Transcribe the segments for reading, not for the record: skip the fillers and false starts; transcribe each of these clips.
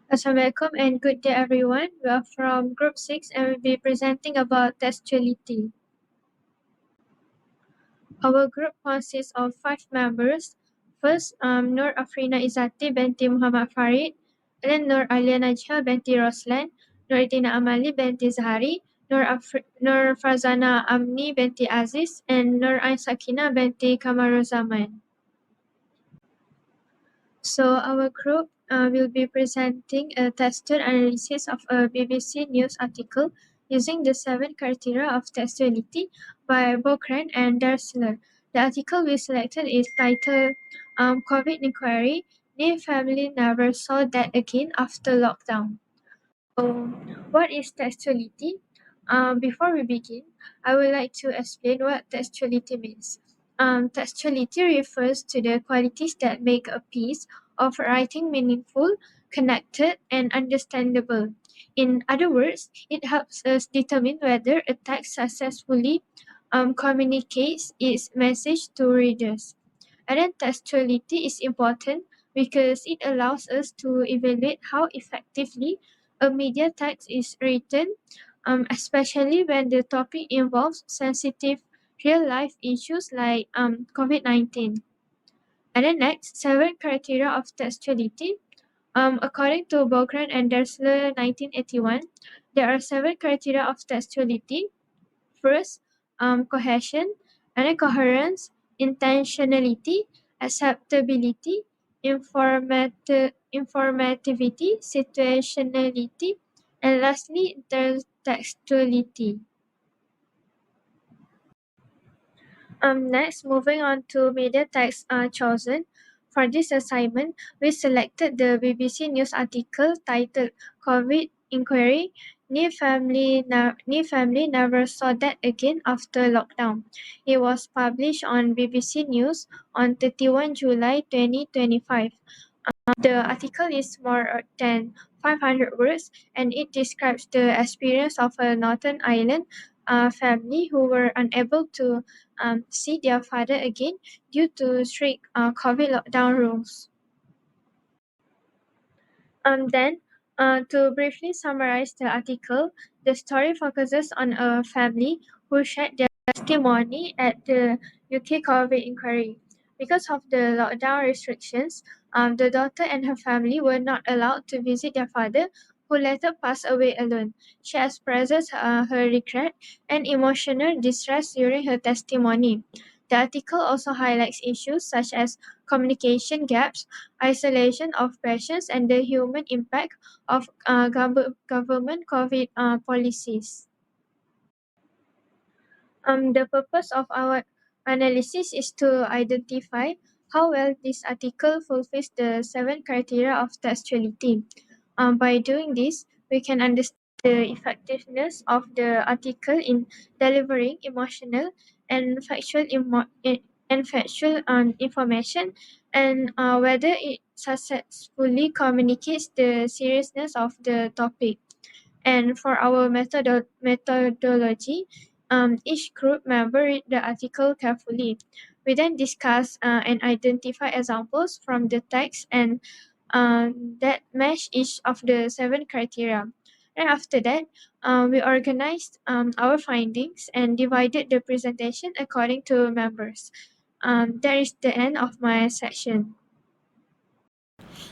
Assalamualaikum and good day everyone. We are from Group 6 and we'll be presenting about textuality. Our group consists of 5 members. First, Nur Afrina Izati binti Muhammad Farid, then Nur Alia Najha binti Roslan, Nur Itina Amali binti Zahari, Nur Farzana Amni binti Aziz, and Nur Ain Sakina binti Kamaruzaman. So our group will be presenting a textual analysis of a BBC News article using the 7 criteria of textuality by Bokran and Darsler. The article we selected is titled COVID Inquiry, New Family Never Saw That Again After Lockdown. So, what is textuality? Before we begin, I would like to explain what textuality means. Textuality refers to the qualities that make a piece of writing meaningful, connected, and understandable. In other words, it helps us determine whether a text successfully communicates its message to readers. And then textuality is important because it allows us to evaluate how effectively a media text is written, especially when the topic involves sensitive real life issues like COVID-19. And then next, 7 criteria of textuality. According to Bogren and Dersler 1981, there are 7 criteria of textuality. First, cohesion, and then coherence, intentionality, acceptability, informativity, situationality, and lastly, intertextuality. Next, moving on to media types chosen. For this assignment, we selected the BBC News article titled COVID Inquiry, New family never saw that again after lockdown. It was published on BBC News on 31 July 2025. The article is more than 500 words and it describes the experience of a Northern Ireland family who were unable to see their father again due to strict COVID lockdown rules. Then, to briefly summarize the article, the story focuses on a family who shared their testimony at the UK COVID inquiry. Because of the lockdown restrictions, the daughter and her family were not allowed to visit their father, who later passed away alone. She expresses her regret and emotional distress during her testimony. The article also highlights issues such as communication gaps, isolation of patients, and the human impact of government COVID policies. The purpose of our analysis is to identify how well this article fulfills the 7 criteria of textuality. By doing this, we can understand the effectiveness of the article in delivering emotional and factual information, and whether it successfully communicates the seriousness of the topic. And for our methodology, each group member read the article carefully. We then discuss and identify examples from the text and that match each of the 7 criteria. And after that, we organized our findings and divided the presentation according to members. That is the end of my section.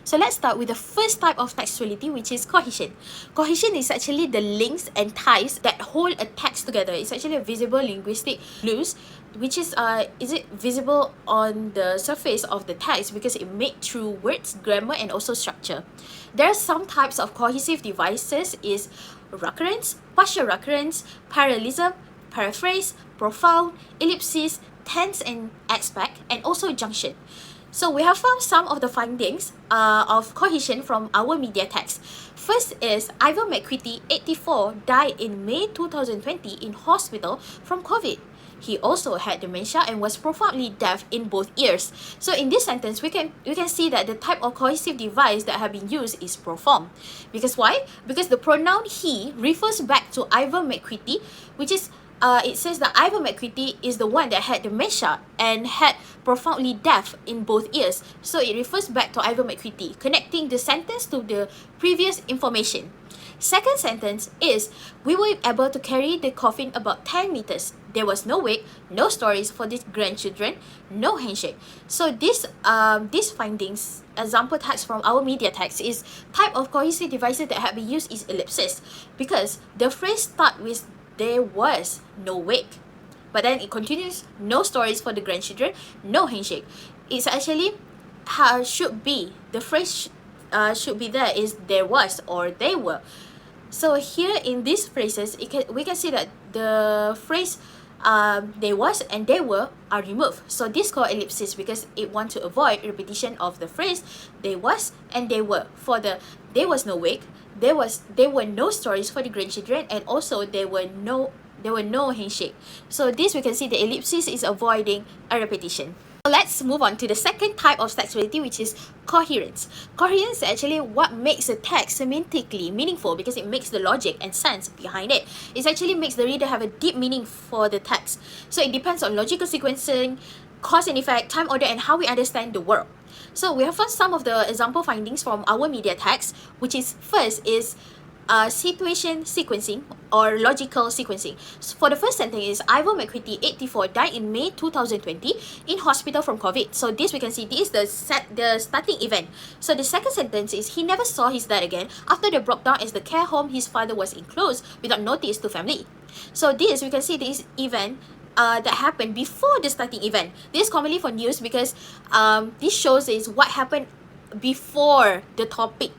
So let's start with the first type of textuality, which is cohesion. Cohesion is actually the links and ties that hold a text together. It's actually a visible linguistic clues, which is it visible on the surface of the text because it made through words, grammar, and also structure. There are some types of cohesive devices is recurrence, partial recurrence, parallelism, paraphrase, profound, ellipsis, tense and aspect, and also junction. So we have found some of the findings of cohesion from our media text. First is Ivan McQuitty, 84, died in May 2020 in hospital from COVID. He also had dementia and was profoundly deaf in both ears. So in this sentence, we can see that the type of cohesive device that have been used is proform. Because why? Because the pronoun he refers back to Ivan McQuitty, which is it says that Ivan McQuitty is the one that had dementia and had profoundly deaf in both ears. So it refers back to Ivan McQuitty, connecting the sentence to the previous information. Second sentence is, we were able to carry the coffin about 10 meters. There was no wake, no stories for these grandchildren, no handshake. So these findings, example text from our media text, is type of cohesive devices that have been used is ellipsis, because the phrase start with there was no wake, but then it continues no stories for the grandchildren, no handshake. It's actually should be the phrase should be there is there was or they were. So here in these phrases, we can see that the phrase there was and they were are removed. So this called ellipsis because it wants to avoid repetition of the phrase there was and they were. For the there was no wake, there were no stories for the grandchildren, and also there were no handshake. So this we can see the ellipsis is avoiding a repetition. Let's move on to the second type of textuality, which is coherence. Coherence is actually what makes a text semantically meaningful because it makes the logic and sense behind it. It actually makes the reader have a deep meaning for the text. So it depends on logical sequencing, cause and effect, time order, and how we understand the world. So we have found some of the example findings from our media text, which is first is situation sequencing or logical sequencing. So for the first sentence is Ivan McQuitty, 84, died in May 2020 in hospital from COVID. So this we can see this is the starting event. So the second sentence is he never saw his dad again after the broke down as the care home his father was enclosed without notice to family. So this we can see this event that happened before the starting event. This is commonly for news because this shows is what happened before the topic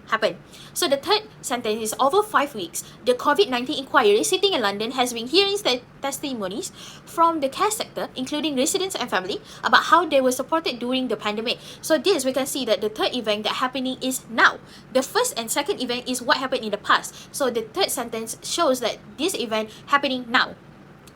happened. So the third sentence is over 5 weeks, the COVID-19 inquiry sitting in London has been hearing testimonies from the care sector, including residents and family, about how they were supported during the pandemic. So this we can see that the third event that happening is now. The first and second event is what happened in the past. So the third sentence shows that this event happening now.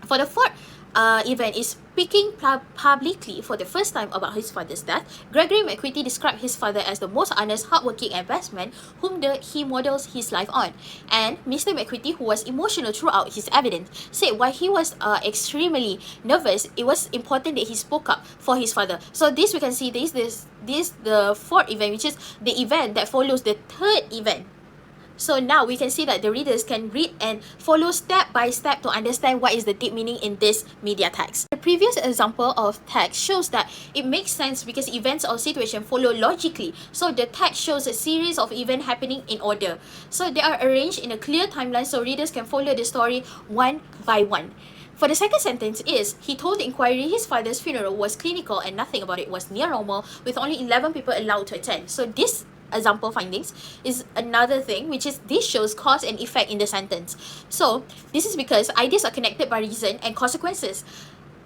For the fourth event is speaking publicly for the first time about his father's death. Gregory McQuitty described his father as the most honest, hardworking, and best man whom he models his life on. And Mr. McQuitty, who was emotional throughout his evidence, said while he was extremely nervous, it was important that he spoke up for his father. So this we can see this the fourth event, which is the event that follows the third event. So now we can see that the readers can read and follow step by step to understand what is the deep meaning in this media text. The previous example of text shows that it makes sense because events or situation follow logically. So the text shows a series of events happening in order. So they are arranged in a clear timeline so readers can follow the story one by one. For the second sentence is, he told the inquiry his father's funeral was clinical and nothing about it was near normal with only 11 people allowed to attend. So this example findings is another thing, which is this shows cause and effect in the sentence. So this is because ideas are connected by reason and consequences.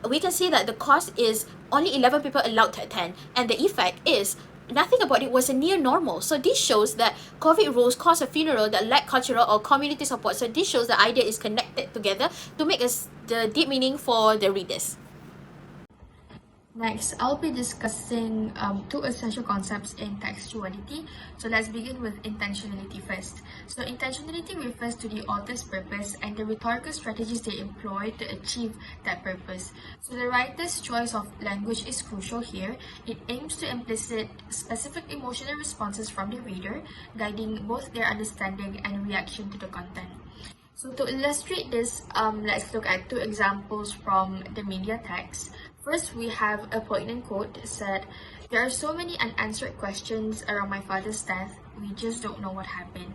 We can see that the cause is only 11 people allowed to attend, and the effect is nothing about it was a near normal. So this shows that COVID rules caused a funeral that lacked cultural or community support. So this shows the idea is connected together to make us the deep meaning for the readers. Next, I'll be discussing two essential concepts in textuality. So let's begin with intentionality first. So intentionality refers to the author's purpose and the rhetorical strategies they employ to achieve that purpose. So the writer's choice of language is crucial here. It aims to implicit specific emotional responses from the reader, guiding both their understanding and reaction to the content. So to illustrate this, let's look at two examples from the media text. First, we have a poignant quote that said, "There are so many unanswered questions around my father's death, we just don't know what happened."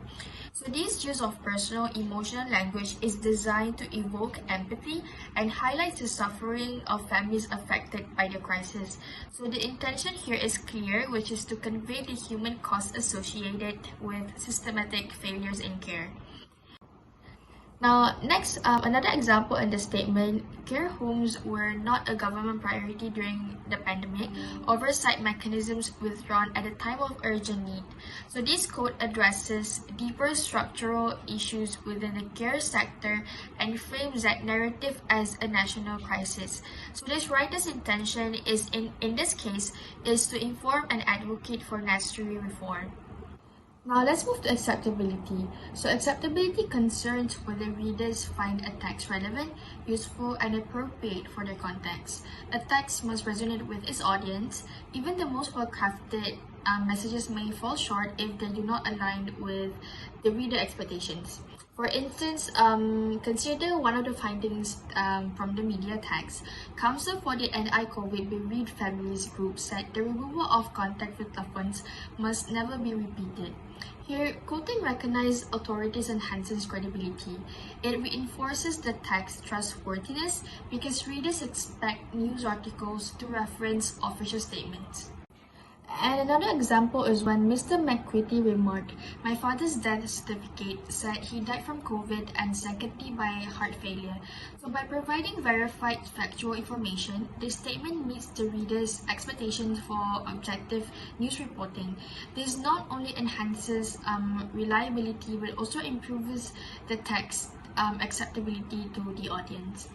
So this use of personal emotional language is designed to evoke empathy and highlight the suffering of families affected by the crisis. So the intention here is clear, which is to convey the human cost associated with systematic failures in care. Now, next, another example in the statement, care homes were not a government priority during the pandemic, oversight mechanisms withdrawn at a time of urgent need. So this quote addresses deeper structural issues within the care sector and frames that narrative as a national crisis. So this writer's intention is, in this case, is to inform and advocate for necessary reform. Now let's move to acceptability. So acceptability concerns whether readers find a text relevant, useful, and appropriate for their context. A text must resonate with its audience. Even the most well-crafted messages may fall short if they do not align with the reader expectations. For instance, consider one of the findings from the media text. Council for the Anti-COVID Bereaved Families group said the removal of contact with loved ones must never be repeated. Here, quoting recognized authorities enhances credibility. It reinforces the text's trustworthiness because readers expect news articles to reference official statements. And another example is when Mr. McQuitty remarked, "My father's death certificate said he died from COVID and secondly by heart failure." So by providing verified factual information, this statement meets the reader's expectations for objective news reporting. This not only enhances reliability but also improves the text acceptability to the audience.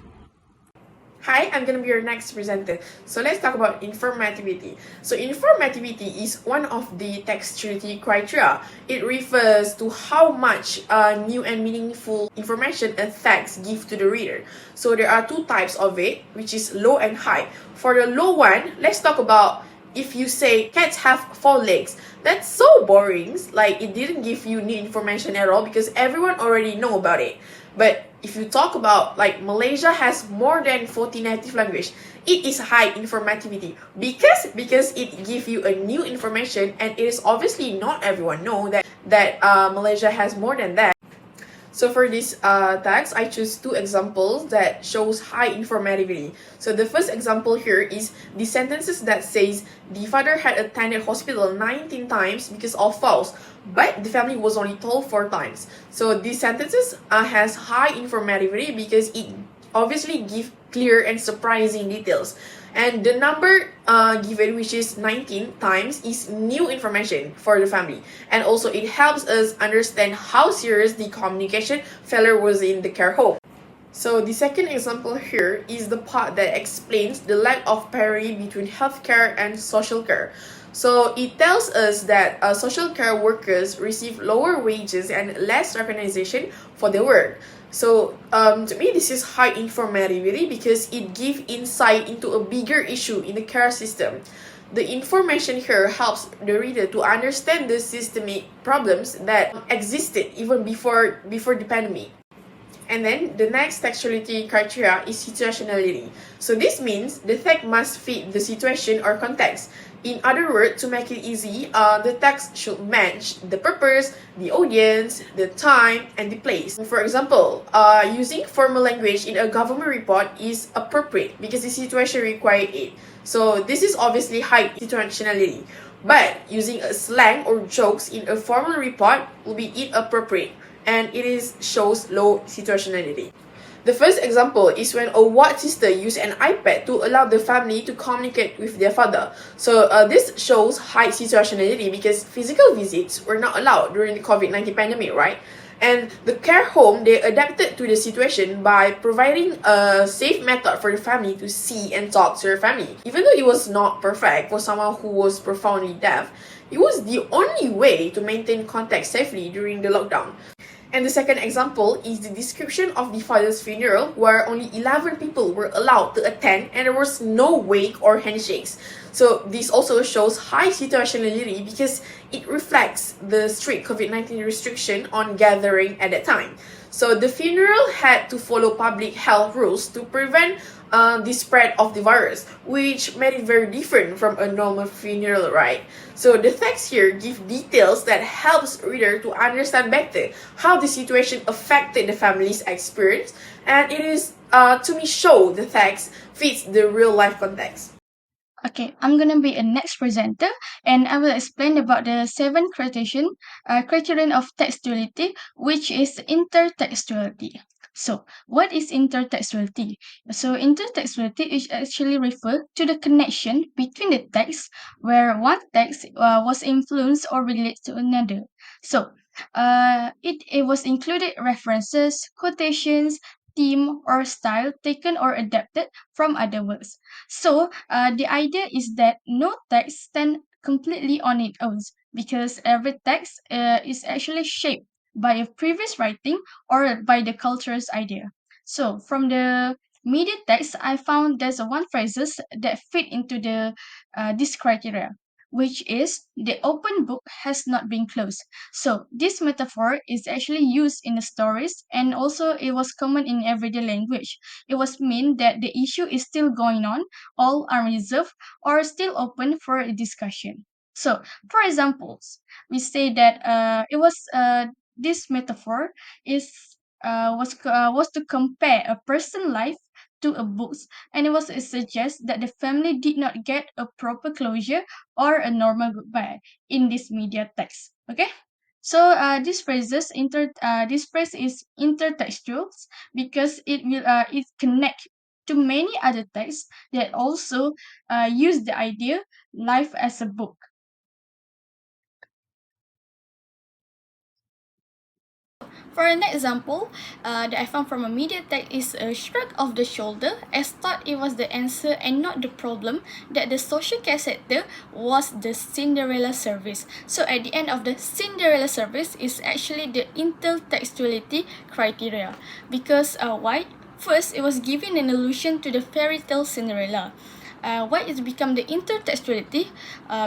Hi, I'm gonna be your next presenter. So let's talk about informativity. So informativity is one of the textuality criteria. It refers to how much new and meaningful information a text gives to the reader. So there are two types of it, which is low and high. For the low one, let's talk about if you say cats have four legs. That's so boring. Like it didn't give you new information at all because everyone already know about it. But if you talk about like Malaysia has more than 40 native language, it is high informativity because it give you a new information, and it is obviously not everyone know that Malaysia has more than that. So for this text, I choose two examples that shows high informativity. So the first example here is the sentences that says the father had attended hospital 19 times because of falls, but the family was only told 4 times. So these sentences has high informativity because it obviously give clear and surprising details. And the number given, which is 19 times, is new information for the family. And also it helps us understand how serious the communication failure was in the care home. So the second example here is the part that explains the lack of parity between healthcare and social care. So it tells us that social care workers receive lower wages and less recognition for their work. So to me, this is high informativity because it gives insight into a bigger issue in the care system. The information here helps the reader to understand the systemic problems that existed even before the pandemic. And then the next textuality criteria is situationality. So this means the text must fit the situation or context. In other words, to make it easy, the text should match the purpose, the audience, the time, and the place. For example, using formal language in a government report is appropriate because the situation requires it. So this is obviously high situationality. But using a slang or jokes in a formal report will be inappropriate, and it shows low situationality. The first example is when a ward sister used an iPad to allow the family to communicate with their father. So this shows high situationality because physical visits were not allowed during the COVID-19 pandemic, right? And the care home, they adapted to the situation by providing a safe method for the family to see and talk to their family. Even though it was not perfect for someone who was profoundly deaf, it was the only way to maintain contact safely during the lockdown. And the second example is the description of the father's funeral, where only 11 people were allowed to attend and there was no wake or handshakes. So this also shows high situationality because it reflects the strict COVID-19 restriction on gathering at that time. So the funeral had to follow public health rules to prevent the spread of the virus, which made it very different from a normal funeral, right? So the text here gives details that helps reader to understand better how the situation affected the family's experience, and it is to me show the text fits the real life context. Okay, I'm gonna be a next presenter, and I will explain about the seven criterion of textuality, which is intertextuality. So, what is intertextuality? So, intertextuality is actually refer to the connection between the text, where one text was influenced or related to another. So, it was included references, quotations, theme, or style taken or adapted from other works. So, the idea is that no text stand completely on its own. because every text is actually shaped by a previous writing or by the culture's idea. So from the media text, I found there's one phrases that fit into this criteria, which is the open book has not been closed. So this metaphor is actually used in the stories, and also it was common in everyday language. It was mean that the issue is still going on, all unresolved, or still open for a discussion. So, for examples, we say that it was this metaphor is was to compare a person life to a book's, and it was to suggest that the family did not get a proper closure or a normal goodbye in this media text. Okay. So this phrase is intertextual because it connect to many other texts that also use the idea life as a book. For an example that I found from a media text is a shrug of the shoulder as thought it was the answer and not the problem, that the social care sector was the Cinderella service. So at the end of the Cinderella service is actually the intertextuality criteria. Because why? First, it was giving an allusion to the fairy tale Cinderella. Why it become the intertextuality?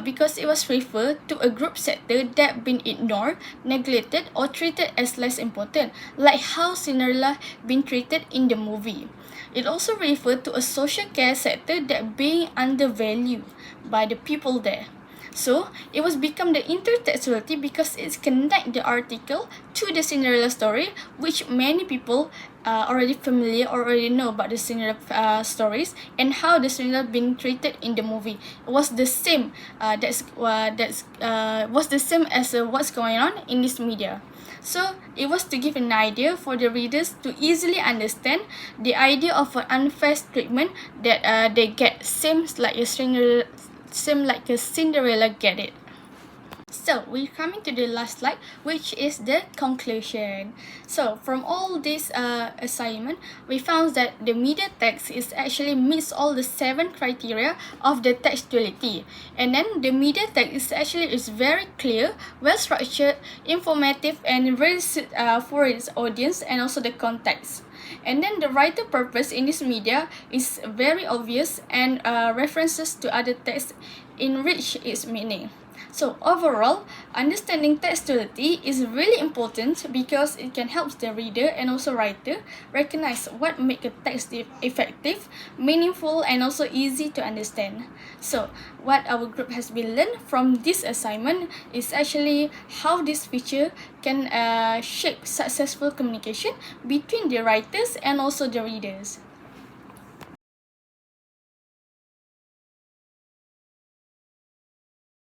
Because it was referred to a group sector that been ignored, neglected, or treated as less important, like how Cinderella been treated in the movie. It also referred to a social care sector that being undervalued by the people there. So it was become the intertextuality because it's connect the article to the Cinderella story, which many people already familiar or already know about the Cinderella stories and how the Cinderella been treated in the movie. It was the same. Was the same as what's going on in this media. So it was to give an idea for the readers to easily understand the idea of an unfair treatment that they get, seem like a Cinderella get it. So we're coming to the last slide, which is the conclusion. So from all this assignment, we found that the media text is actually meets all the 7 criteria of the textuality. And then the media text is very clear, well structured, informative, and very for its audience and also the context. And then the writer purpose in this media is very obvious, and references to other texts enrich its meaning. So overall, understanding textuality is really important because it can help the reader and also writer recognize what make a text effective, meaningful, and also easy to understand. So what our group has been learned from this assignment is actually how this feature can shape successful communication between the writers and also the readers.